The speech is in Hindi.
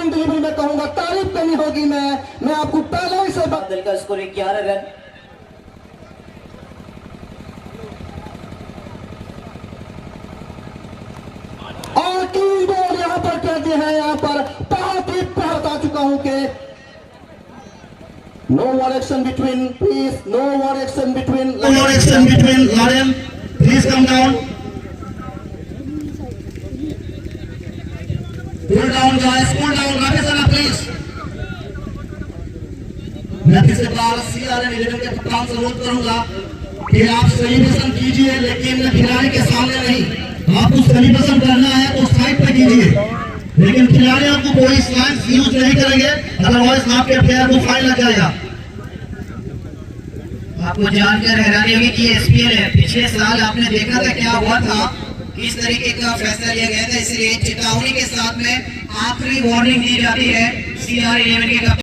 ओपनिंग डिलीवरी में कहूंगा, तारीफ करनी होगी। मैं आपको पहले ही से दिल का स्कोर 11 रन। और 3 बॉल यहाँ पर कर दिए हैं। यहाँ पर बहुत ही बता चुका हूं कि no one action between, please no one action between, Lion, please come down. Cool down guys, cool down. Rakesh Sala please. मैं फिर से बार CRN11 के कप्तान से अनुरोध करूंगा कि आप सेलिब्रेशन कीजिए, लेकिन खिलाड़ी के सामने नहीं। आपको सेलिब्रेशन करना है तो साइड पे कीजिए, लेकिन खिलाड़ी आपको कोई स्लैंग्स यूज नहीं करेंगे, अदरवाइज आपके प्लेयर को फाइन लग जाएगा। आपको जानकर हैरानी होगी कि SPL है। पिछले साल आपने देखा था क्या हुआ था, किस तरीके का फैसला लिया गया था। इसलिए चेतावनी के साथ में आखिरी वार्निंग दी जाती है CR11 के